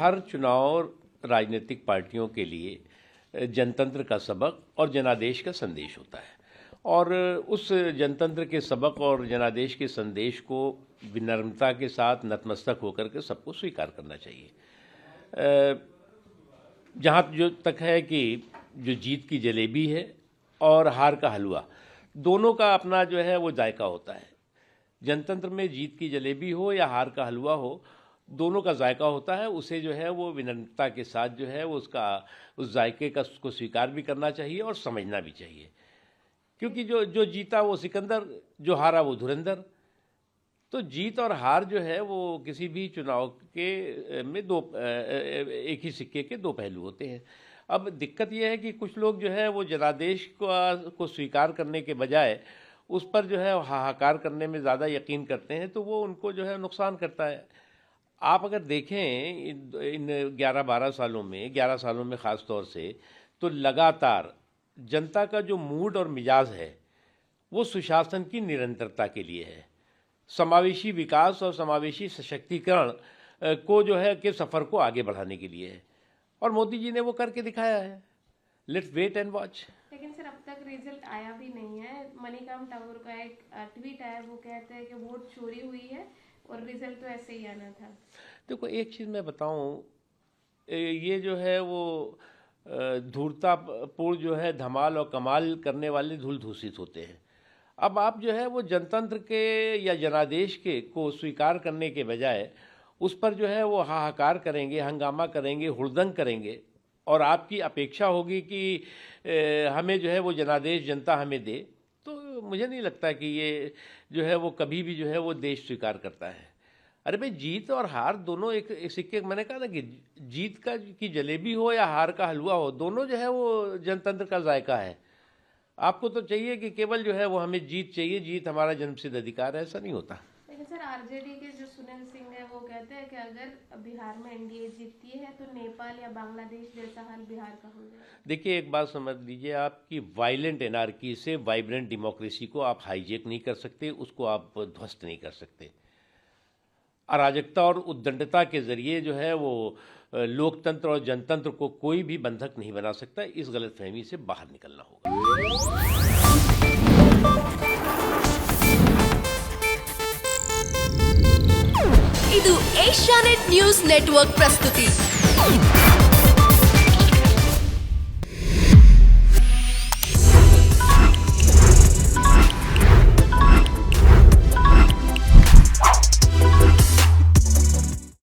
हर चुनाव राजनीतिक पार्टियों के लिए जनतंत्र का सबक और जनादेश का संदेश होता है, और उस जनतंत्र के सबक और जनादेश के संदेश को विनम्रता के साथ नतमस्तक होकर के सबको स्वीकार करना चाहिए। जहाँ जो तक है कि जो जीत की जलेबी है और हार का हलवा, दोनों का अपना जो है वो जायका होता है। जनतंत्र में जीत की जलेबी हो या हार का हलवा हो, दोनों का जायका होता है। उसे जो है वो विनम्रता के साथ जो है वो उस जायके का को स्वीकार भी करना चाहिए और समझना भी चाहिए, क्योंकि जो जीता वो सिकंदर, जो हारा वो धुरंधर। तो जीत और हार जो है वो किसी भी चुनाव के में एक ही सिक्के के दो पहलू होते हैं। अब दिक्कत यह है कि कुछ लोग जो है वो जनादेश को स्वीकार करने के बजाय उस पर जो है हाहाकार करने में ज़्यादा यकीन करते हैं, तो वो उनको जो है नुकसान करता है। आप अगर देखें इन 11 सालों में ख़ास तौर से, तो लगातार जनता का जो मूड और मिजाज है वो सुशासन की निरंतरता के लिए है, समावेशी विकास और समावेशी सशक्तिकरण को जो है के सफ़र को आगे बढ़ाने के लिए है, और मोदी जी ने वो करके दिखाया है। Let's wait and watch. लेकिन सर, अब तक रिजल्ट आया भी नहीं है। मणिकांत ठाकुर का एक ट्वीट आया, वो कहते हैं कि वोट चोरी हुई है और रिजल्ट तो ऐसे ही आना था। देखो, एक चीज़ मैं बताऊं, ये जो है वो धूर्तापूर्ण जो है धमाल और कमाल करने वाले धूल धूसित होते हैं। अब आप जो है वो जनतंत्र के या जनादेश के को स्वीकार करने के बजाय उस पर जो है वो हाहाकार करेंगे, हंगामा करेंगे, हुड़दंग करेंगे, और आपकी अपेक्षा होगी कि हमें जो है वो जनादेश जनता हमें दे, तो मुझे नहीं लगता कि ये जो है वो कभी भी जो है वो देश स्वीकार करता है। अरे भाई, जीत और हार दोनों एक सिक्के, मैंने कहा ना कि जीत की जलेबी हो या हार का हलवा हो, दोनों जो है वो जनतंत्र का जायका है। आपको तो चाहिए कि केवल जो है वो हमें जीत चाहिए, जीत हमारा जन्मसिद्ध अधिकार है, ऐसा नहीं होता। लेकिन सर, आरजेडी के जो सुनील सिंह है वो कहते हैं कि अगर बिहार में एनडीए जीतती है तो नेपाल या बांग्लादेश जैसा हाल बिहार का हो जाएगा। देखिए, एक बात समझ लीजिए, आपकी वायलेंट एनार्की से वाइब्रेंट डेमोक्रेसी को आप हाईजेक नहीं कर सकते, उसको आप ध्वस्त नहीं कर सकते। अराजकता और उद्दंडता के जरिए जो है वो लोकतंत्र और जनतंत्र को कोई भी बंधक नहीं बना सकता। इस गलतफहमी से बाहर निकलना होगा। ಇದು ಏಷ್ಯಾನೆಟ್ ನ್ಯೂಸ್ ನೆಟ್ವರ್ಕ್ ಪ್ರಸ್ತುತಿ।